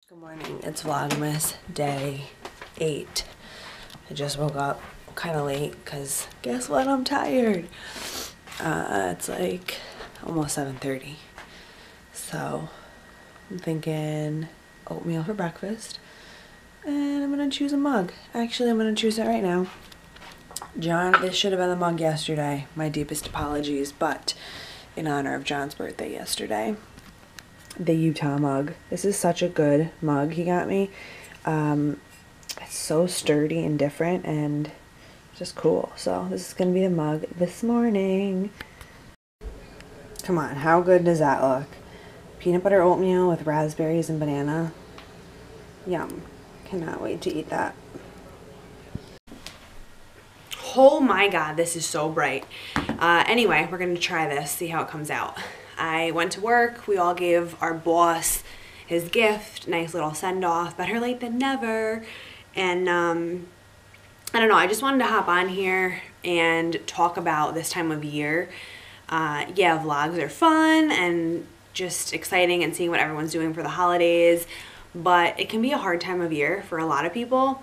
Good morning, it's Vlogmas day 8. I just woke up kind of late because guess what, I'm tired. It's like almost 7:30. So I'm thinking oatmeal for breakfast and I'm gonna choose a mug. Actually, I'm gonna choose it right now. John, this should have been the mug yesterday. My deepest apologies, but in honor of John's birthday yesterday, the Utah mug. This is such a good mug he got me. It's so sturdy and different and just cool. So this is gonna be the mug this morning. Come on, how good does that look? Peanut butter oatmeal with raspberries and banana. Yum. Cannot wait to eat that. Oh my god, this is so bright. Anyway, we're gonna try this, see how it comes out. I went to work, we all gave our boss his gift, nice little send-off, better late than never. And I don't know, I just wanted to hop on here and talk about this time of year. Yeah, vlogs are fun and just exciting and seeing what everyone's doing for the holidays, but it can be a hard time of year for a lot of people,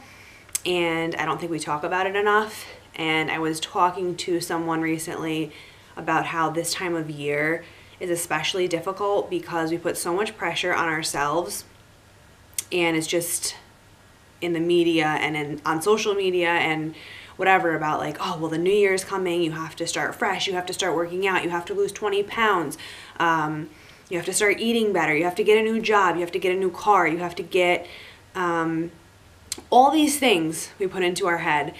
and I don't think we talk about it enough. And I was talking to someone recently about how this time of year is especially difficult because we put so much pressure on ourselves, and it's just in the media and on social media and whatever about like, oh, well, the new year is coming, you have to start fresh, you have to start working out, you have to lose 20 pounds, you have to start eating better, you have to get a new job, you have to get a new car, you have to get all these things we put into our head.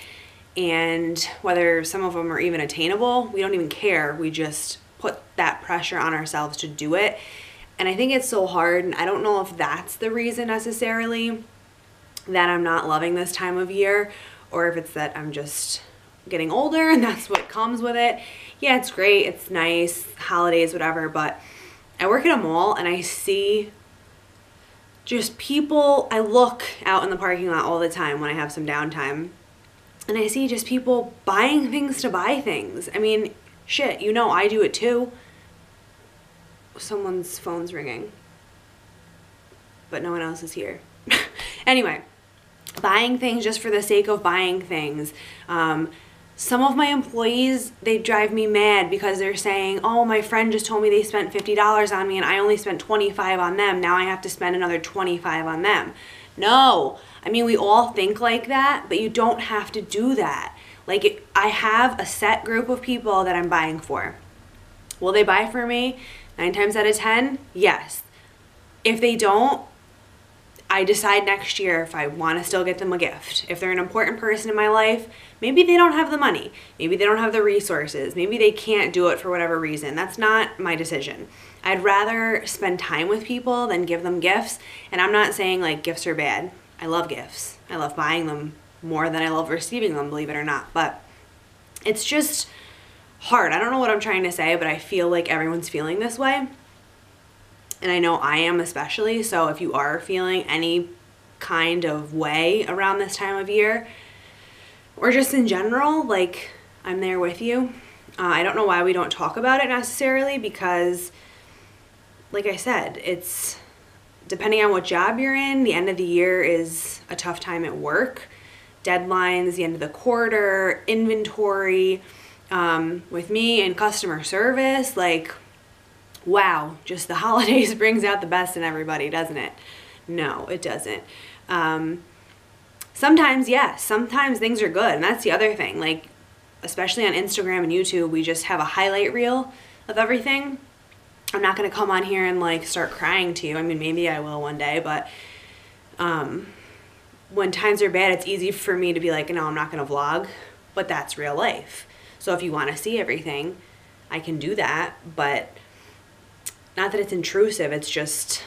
And whether some of them are even attainable, we don't even care. We just put that pressure on ourselves to do it. And I think it's so hard, and I don't know if that's the reason necessarily that I'm not loving this time of year, or if it's that I'm just getting older and that's what comes with it. Yeah, it's great, it's nice, holidays, whatever, but I work at a mall and I see just people. I look out in the parking lot all the time when I have some downtime, and I see just people buying things to buy things. I mean, shit, you know I do it too. Someone's phone's ringing, but no one else is here. Anyway, buying things just for the sake of buying things. Some of my employees, they drive me mad because they're saying, oh, my friend just told me they spent $50 on me and I only spent $25 on them. Now I have to spend another $25 on them. No, I mean, we all think like that, but you don't have to do that. Like, I have a set group of people that I'm buying for. Will they buy for me 9 times out of 10? Yes. If they don't, I decide next year if I want to still get them a gift. If they're an important person in my life, maybe they don't have the money, maybe they don't have the resources, maybe they can't do it for whatever reason. That's not my decision. I'd rather spend time with people than give them gifts. And I'm not saying like gifts are bad. I love gifts. I love buying them more than I love receiving them, believe it or not. But it's just hard. I don't know what I'm trying to say, but I feel like everyone's feeling this way. And I know I am especially. So if you are feeling any kind of way around this time of year, or just in general, like, I'm there with you. I don't know why we don't talk about it necessarily, because like I said, it's depending on what job you're in, the end of the year is a tough time at work. Deadlines, the end of the quarter, inventory, with me and customer service, like, wow, just the holidays brings out the best in everybody, doesn't it? No, it doesn't. Sometimes, yes, sometimes things are good, and that's the other thing. Like, especially on Instagram and YouTube, we just have a highlight reel of everything. I'm not going to come on here and like start crying to you. I mean, maybe I will one day, but when times are bad, it's easy for me to be like, no, I'm not going to vlog, but that's real life. So if you want to see everything, I can do that, but not that it's intrusive, it's just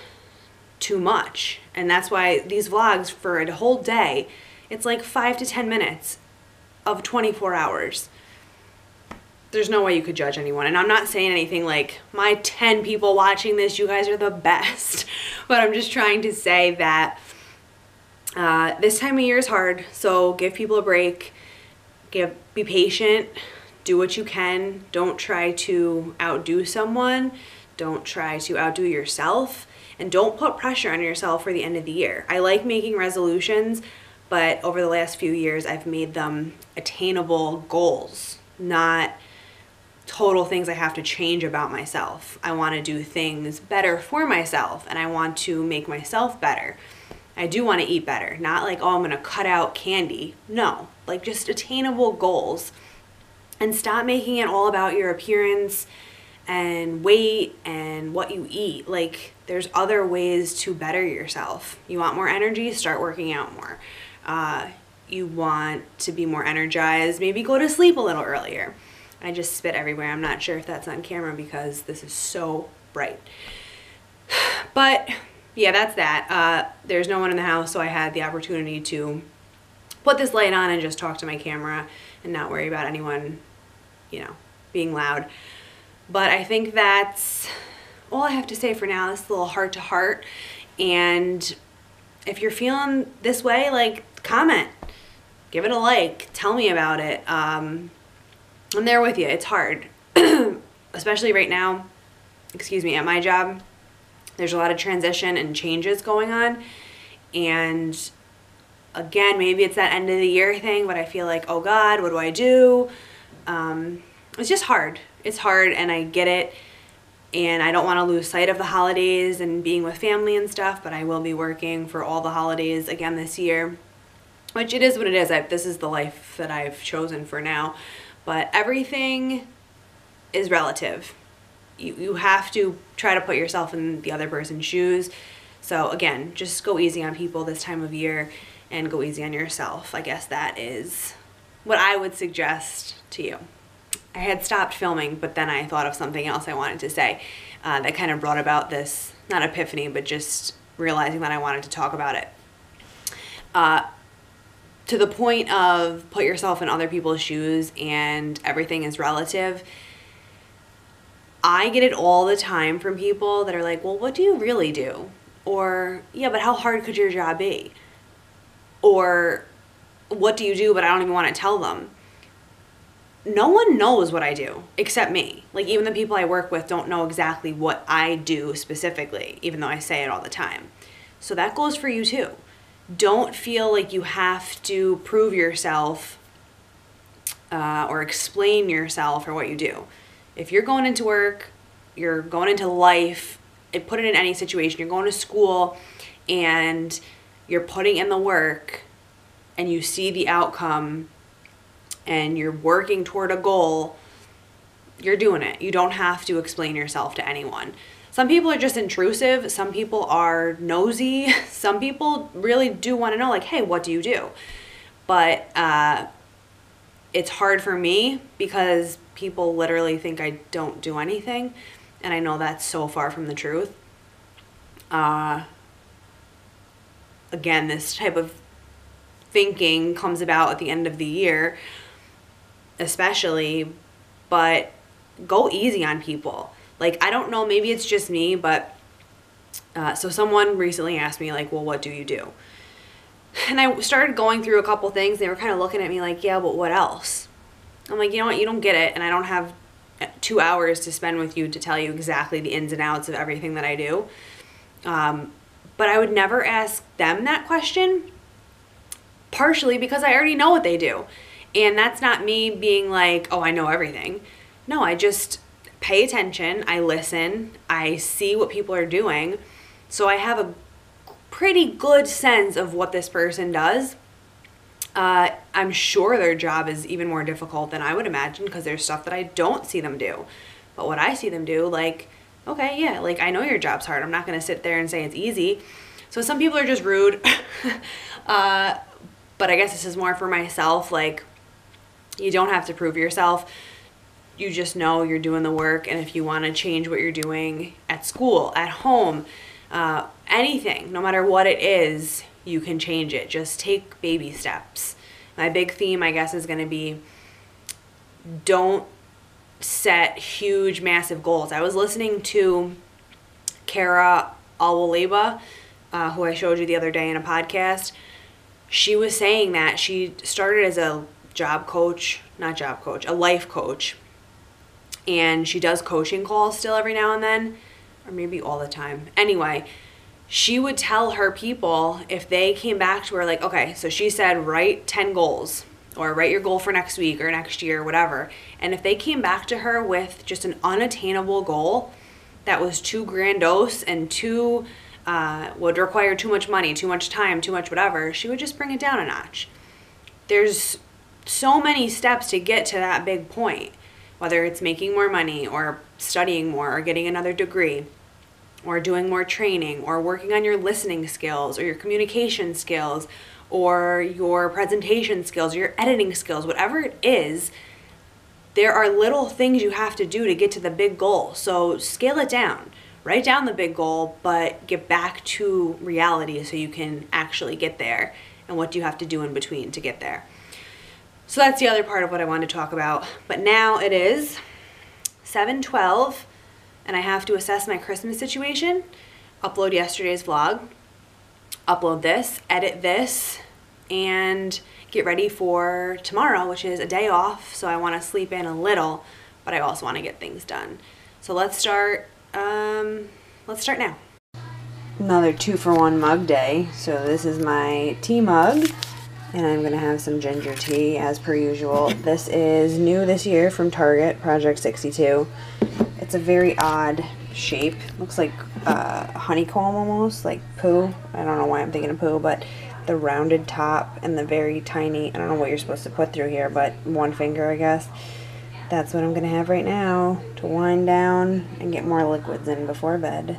too much. And that's why these vlogs for a whole day, it's like 5 to 10 minutes of 24 hours. There's no way you could judge anyone. And I'm not saying anything like, my 10 people watching this, you guys are the best. But I'm just trying to say that this time of year is hard. So give people a break. Be patient. Do what you can. Don't try to outdo someone. Don't try to outdo yourself. And don't put pressure on yourself for the end of the year. I like making resolutions, but over the last few years, I've made them attainable goals, not total things I have to change about myself. I want to do things better for myself, and I want to make myself better. I do want to eat better, not like, oh, I'm going to cut out candy. No, like just attainable goals. And stop making it all about your appearance and weight and what you eat. Like, there's other ways to better yourself. You want more energy? Start working out more. You want to be more energized? Maybe go to sleep a little earlier. I just spit everywhere. I'm not sure if that's on camera because this is so bright. But yeah, that's that. There's no one in the house, so I had the opportunity to put this light on and just talk to my camera and not worry about anyone, you know, being loud. But I think that's all I have to say for now. This little heart to heart. And if you're feeling this way, like, comment, give it a like, tell me about it. I'm there with you. It's hard, especially right now, at my job. There's a lot of transition and changes going on. And again, maybe it's that end of the year thing, but I feel like, oh God, what do I do? It's just hard. It's hard, and I get it. And I don't want to lose sight of the holidays and being with family and stuff, but I will be working for all the holidays again this year, which it is what it is. This is the life that I've chosen for now. But everything is relative. You have to try to put yourself in the other person's shoes. So again, just go easy on people this time of year and go easy on yourself. I guess that is what I would suggest to you. I had stopped filming, but then I thought of something else I wanted to say that kind of brought about this, not epiphany, but just realizing that I wanted to talk about it. To the point of put yourself in other people's shoes and everything is relative. I get it all the time from people that are like, well, what do you really do? Or, yeah, but how hard could your job be? Or, what do you do, but I don't even want to tell them. No one knows what I do except me. Like, even the people I work with don't know exactly what I do specifically, even though I say it all the time. So that goes for you too. Don't feel like you have to prove yourself or explain yourself or what you do. If you're going into work, you're going into life, and put it in any situation, you're going to school and you're putting in the work and you see the outcome and you're working toward a goal, you're doing it. You don't have to explain yourself to anyone. Some people are just intrusive. Some people are nosy. Some people really do want to know, like, hey, what do you do? But it's hard for me because people literally think I don't do anything. And I know that's so far from the truth. Again, this type of thinking comes about at the end of the year, especially, but go easy on people. Like, I don't know, maybe it's just me, but so someone recently asked me, like, well, what do you do? And I started going through a couple things. They were kind of looking at me like, yeah, but what else? I'm like, you know what, you don't get it, and I don't have 2 hours to spend with you to tell you exactly the ins and outs of everything that I do. But I would never ask them that question, partially because I already know what they do. And that's not me being like, oh, I know everything. No, I just pay attention, I listen, I see what people are doing, so I have a pretty good sense of what this person does. I'm sure their job is even more difficult than I would imagine because there's stuff that I don't see them do. But what I see them do, like, okay, yeah, like, I know your job's hard. I'm not going to sit there and say it's easy. So some people are just rude. But I guess this is more for myself. Like, you don't have to prove yourself. You just know you're doing the work, and if you want to change what you're doing at school, at home, anything, no matter what it is, you can change it. Just take baby steps. My big theme, I guess, is going to be don't set huge, massive goals. I was listening to Kara Alwaleba, who I showed you the other day in a podcast. She was saying that she started as a a life coach. And she does coaching calls still every now and then, or maybe all the time. Anyway, she would tell her people if they came back to her like, okay, so she said write 10 goals or write your goal for next week or next year, whatever. And if they came back to her with just an unattainable goal that was too grandiose and too would require too much money, too much time, too much whatever, she would just bring it down a notch. There's so many steps to get to that big point, whether it's making more money or studying more or getting another degree or doing more training or working on your listening skills or your communication skills or your presentation skills or your editing skills, whatever it is. There are little things you have to do to get to the big goal. So scale it down. Write down the big goal, but get back to reality so you can actually get there and what do you have to do in between to get there. So that's the other part of what I wanted to talk about. But now it is 7:12 and I have to assess my Christmas situation, upload yesterday's vlog, upload this, edit this, and get ready for tomorrow, which is a day off. So I want to sleep in a little, but I also want to get things done. So let's start now. Another 2-for-1 mug day. So this is my tea mug, and I'm gonna have some ginger tea as per usual. This is new this year from Target, Project 62. It's a very odd shape. Looks like honeycomb almost, like poo. I don't know why I'm thinking of poo, but the rounded top and the very tiny, I don't know what you're supposed to put through here, but one finger, I guess. That's what I'm gonna have right now to wind down and get more liquids in before bed.